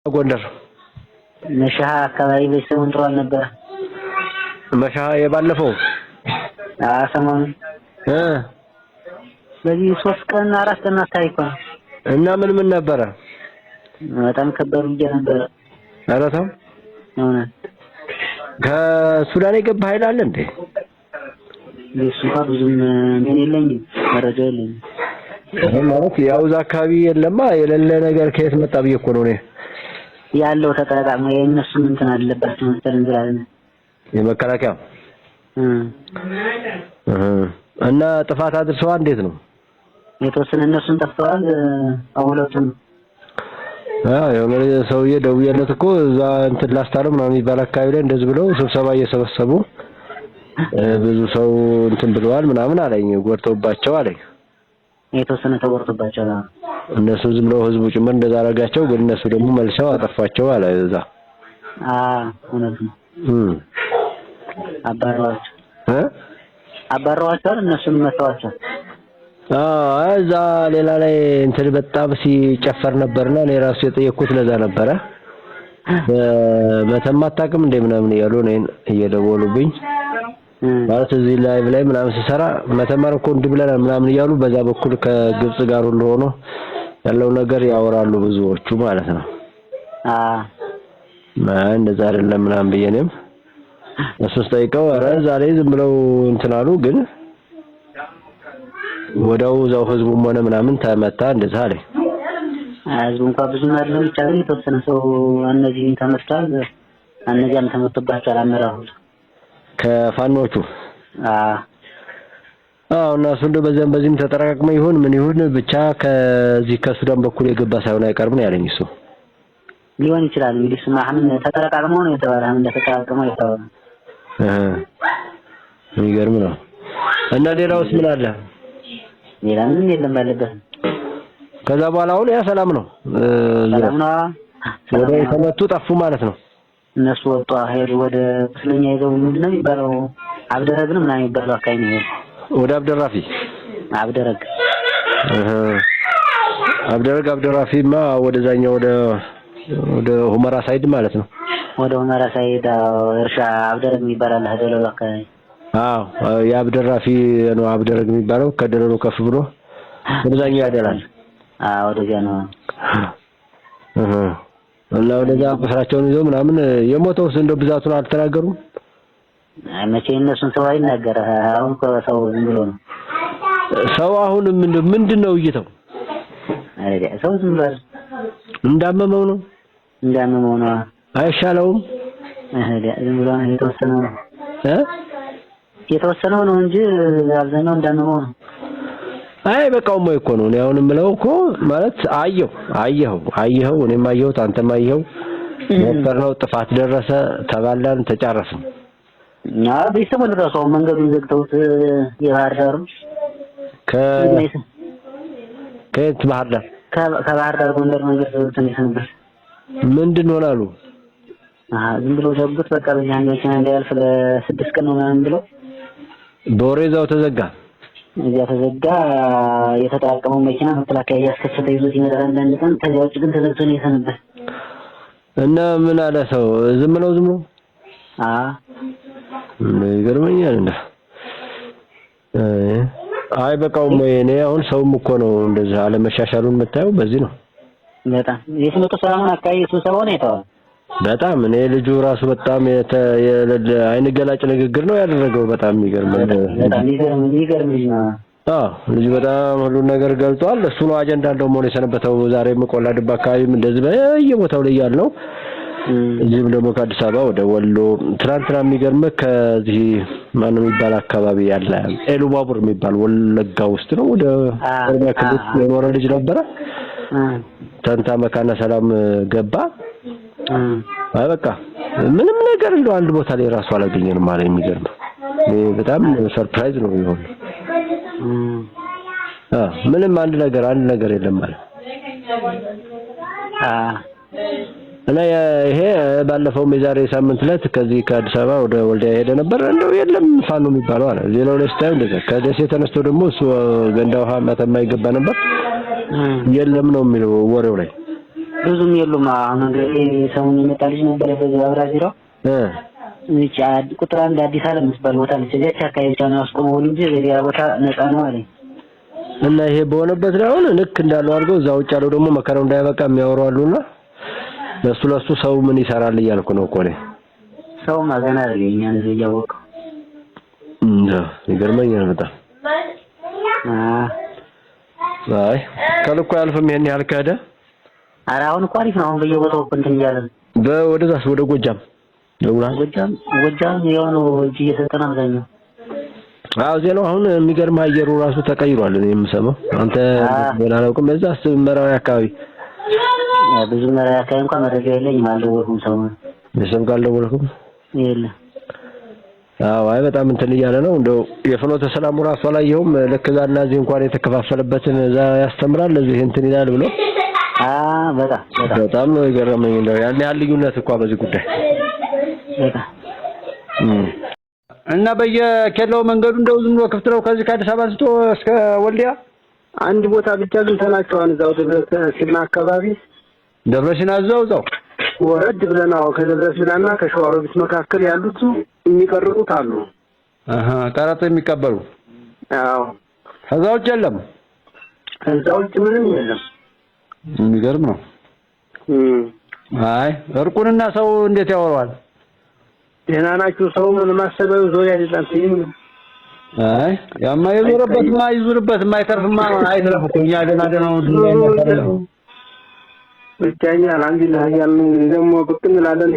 ጎንደር መሻሃ አካባቢ ቤተሰቡን ጥሩ አልነበረ። መሻሃ የባለፈው ሰሞኑን በዚህ 3 ቀን 4 ቀን አታይቆ እና ምን ነበረ? በጣም ከባድ ውጊያ ነበረ። አራታው ከሱዳን የገባ ኃይል አለ እንዴ? የሱዳን ብዙም ምን የለኝም መረጃ የለኝም። ማለት ያው አካባቢ የለማ የሌለ ነገር ከየት መጣ ብዬ እኮ ነው እኔ ያለው ተጠራጣሚ የእነሱ እንትን አለባቸው መሰለኝ እንላለን። የመከላከያ እና ጥፋት አድርሰዋል። እንዴት ነው? የተወሰነ እነሱን ጠፍተዋል። አሁለቱም የሆነ ሰውዬ ደውዬለት እኮ እዛ እንትን ላስታረም ምናምን የሚባል አካባቢ ላይ እንደዚህ ብለው ስብሰባ እየሰበሰቡ ብዙ ሰው እንትን ብለዋል ምናምን አለኝ። ጎርተውባቸው አለኝ። የተወሰነ ተጎርተውባቸው እነሱ ዝም ብለው ህዝቡ ጭምር እንደዛ አረጋቸው፣ ግን እነሱ ደግሞ መልሰው አጠፋቸው አለ እዛ። እውነት ነው። አባረዋቸው እነሱን መተዋቸው። እዛ ሌላ ላይ እንትን በጣም ሲጨፈር ነበርና እኔ ራሱ የጠየቅኩት ለዛ ነበረ። በመተማ አታውቅም እንደ ምናምን እያሉ እኔን እየደወሉብኝ ማለት እዚህ ላይቭ ላይ ምናምን ሲሰራ መተማር እኮ እንዲህ ብለናል ምናምን እያሉ በዛ በኩል ከግብጽ ጋር ሁሉ ሆኖ ያለው ነገር ያወራሉ ብዙዎቹ ማለት ነው። እንደዛ አይደለም ምናምን ብዬንም እሱስ ጠይቀው ኧረ ዛሬ ዝም ብለው እንትን አሉ፣ ግን ወዳው ዛው ህዝቡም ሆነ ምናምን ተመታ እንደዛ አለ። ህዝቡ እንኳን ብዙ ማለት ይቻላል። የተወሰነ ሰው እነዚህ ተመቷል፣ እነዚያም ተመቶባቸዋል አመራሩ ከፋኖቹ። እና እሱ እንደው በዚህም ተጠራቅመ ይሁን ምን ይሁን ብቻ ከዚህ ከሱዳን በኩል የገባ ሳይሆን አይቀርም ነው ያለኝ። እሱ ሊሆን ይችላል እንግዲህ ስማህም ተጠራቅመው ነው የተባለው። እንደተጠራቀመው የተባለው የሚገርም ነው። እና ሌላውስ ምን አለ? ሌላ ምንም የለም ባለበት። ከዛ በኋላ አሁን ያ ሰላም ነው። ሰላም ነው። ወደ ተመቱ ጠፉ ማለት ነው። እነሱ ወጣ ሄዱ ወደ እስለኛ ይዘው ምንድነው የሚባለው አብደረግን ምናምን የሚባለው አካባቢ ነው። ወደ አብደራፊ አብደራፊማ ወደዛኛው ወደ ሁመራ ሳይድ ማለት ነው። ወደ ሁመራ ሳይድ እርሻ አብደረግ የሚባል አለ ደለሎ አካባቢ። የአብደራፊ ነው አብደረግ የሚባለው። ከደለሎ ከፍ ብሎ ወደዛኛው ያደላል። ወደዚያ ነው። እና ወደዛ ፍራቸውን ይዘው ምናምን የሞተውስ እንደው ብዛቱን አልተናገሩም። መቼ እነሱን ሰው አይናገር። አሁን ሰው ዝም ብሎ ነው። ሰው አሁን ምንድነው እይተው? ሰው ዝም ብሎ እንዳመመው ነው። አይሻለውም? ዝም ብሎ የተወሰነው ነው እንጂ አብዛኛው እንዳመመው ነው። በቃውም እኮ ነው። እኔ አሁን የምለው እኮ ማለት አየኸው እኔም አየሁት አንተም አየኸው። ሞከርነው፣ ጥፋት ደረሰ፣ ተባላን፣ ተጫረስን። ቤተሰቡን ራሱ መንገዱን ዘግተውት የባህር ዳሩ ከየት ባህር ዳር ከባህር ዳር ጎንደር መንገድ ዘግተው ነበር። ምንድን ሆናሉ? ዝም ብሎ ዘጉት። በቃ በእኛን መኪና እንዳያልፍ ለ6 ቀን ነው ምናምን ብሎ በወሬዛው ተዘጋ። እዚያ ተዘጋ። የተጠራቀመው መኪና መከላከያ ያስከፈተ ይዞት ይመጣል አንዳንድ ቀን። ከዚያ ውጭ ግን ተዘግቶ ነው የሰነበት። እና ምን አለ ሰው ዝም ብሎ ይገርመኛል። በቃውም እኔ አሁን ሰውም እኮ ነው እንደዛ አለመሻሻሉን የምታየው በዚህ ነው። በጣም የስመጡ ሰላሙን አካባቢ ስብሰባው ነው የተዋለው። በጣም እኔ ልጁ ራሱ በጣም አይን ገላጭ ንግግር ነው ያደረገው። በጣም የሚገርም ልጅ በጣም ሁሉ ነገር ገልጿል። እሱ ነው አጀንዳ እንደውም ሆነ የሰነበተው። ዛሬም ቆላ ድባ አካባቢም እንደዚህ በየቦታው ላይ ያለው እዚህም ደግሞ ከአዲስ አበባ ወደ ወሎ ትናንትና የሚገርም ከዚህ ማን የሚባል አካባቢ ያለ ኤሉባቡር የሚባል ወለጋ ውስጥ ነው ወደ ኦሮሚያ ክልል የኖረ ልጅ ነበረ። ተንታ መካነ ሰላም ገባ። በቃ ምንም ነገር እንደው አንድ ቦታ ላይ ራሱ አላገኘንም ማለት የሚገርም በጣም ሰርፕራይዝ ነው ይሆን። ምንም አንድ ነገር የለም ማለት እና ይሄ ባለፈው የዛሬ ሳምንት ዕለት ከዚህ ከአዲስ አበባ ወደ ወልዲያ ሄደ ነበር። እንደው የለም ፋኖ የሚባለው አለ። ሌላው ላይ ስታዩ እንደዛ ከደሴ ተነስቶ ደግሞ እሱ ገንዳ ውሃ መተማ ይገባ ነበር። የለም ነው የሚለው ወሬው ላይ ብዙም የሉም። አሁን እንግዲህ ሰሞኑን የመጣልሽ ነበር በዚህ አብራዚራው እቺ ቁጥር አንድ አዲስ ዓለም መስባል ቦታ ልጅ እዚያች አካባቢ ብቻ ነው ያስቆመው እንጂ በዚያ ቦታ ነፃ ነው አለኝ። እና ይሄ በሆነበት ላይ አሁን ልክ እንዳለው አድርገው እዛ ውጭ ያለው ደግሞ መከራው እንዳይበቃ የሚያወሩ አሉና ለሱ ሰው ምን ይሰራል እያልኩ ነው እኮ ነው። ሰው ማገና አይደለም ያን እያወቀ ይገርመኛል በጣም። አይ ከልኩ ያልፍም ይሄን ያህል ከሄደ። ኧረ አሁን እኮ አሪፍ ነው። አሁን በየቦታው እንትን እያለ ወደዛስ ወደ ጎጃም ጎጃም የሆነ እጅ እየሰጠን አብዛኛው ዜናው አሁን የሚገርም አየሩ ራሱ ተቀይሯል። እኔ የምሰማው አንተ አላውቅም። በዛ መራዊ አካባቢ ብዙ መራዊ አካባቢ እንኳን መረጃ የለኝም። አልደወልኩም። ሰው ለሰም ካልደወልኩም የለ። አይ በጣም እንትን እያለ ነው። እንደው የፍኖተ ሰላሙ ራሱ አላየሁም። ልክ እዛና እዚህ እንኳን የተከፋፈለበትን እዛ ያስተምራል እዚህ እንትን ይላል ብሎ በጣም ነው የገረመኝ። እንደው ያን ያህል ልዩነት እንኳን በዚህ ጉዳይ እና በየኬላው መንገዱ እንደው ዝም ብሎ ክፍት ነው። ከዚህ ከአዲስ አበባ አንስቶ እስከ ወልዲያ አንድ ቦታ ብቻ ግን ተናቸዋል። እዛው ደብረሲና አካባቢ ደብረሲና እዛው ወረድ ብለናው ከደብረሲናና ከሸዋሮቢት መካከል ያሉት የሚቀርቡት አሉ። ቀረጥ የሚቀበሉ አዎ። ከዛው የለም። ከዛው ምንም የለም። የሚገርም ነው። አይ እርቁንና ሰው እንዴት ያወራዋል? ደህና ናችሁ? ሰው ምን ማሰበው ዞር ያደላል ሲል አይ ያማ ይዞርበትማ ይዞርበትማ አይተርፍማ አይተርፍ እኮ እኛ ደህና ነው ብቻኛ አልሐምዱሊላህ ያልን ደግሞ ብቅ እንላለን።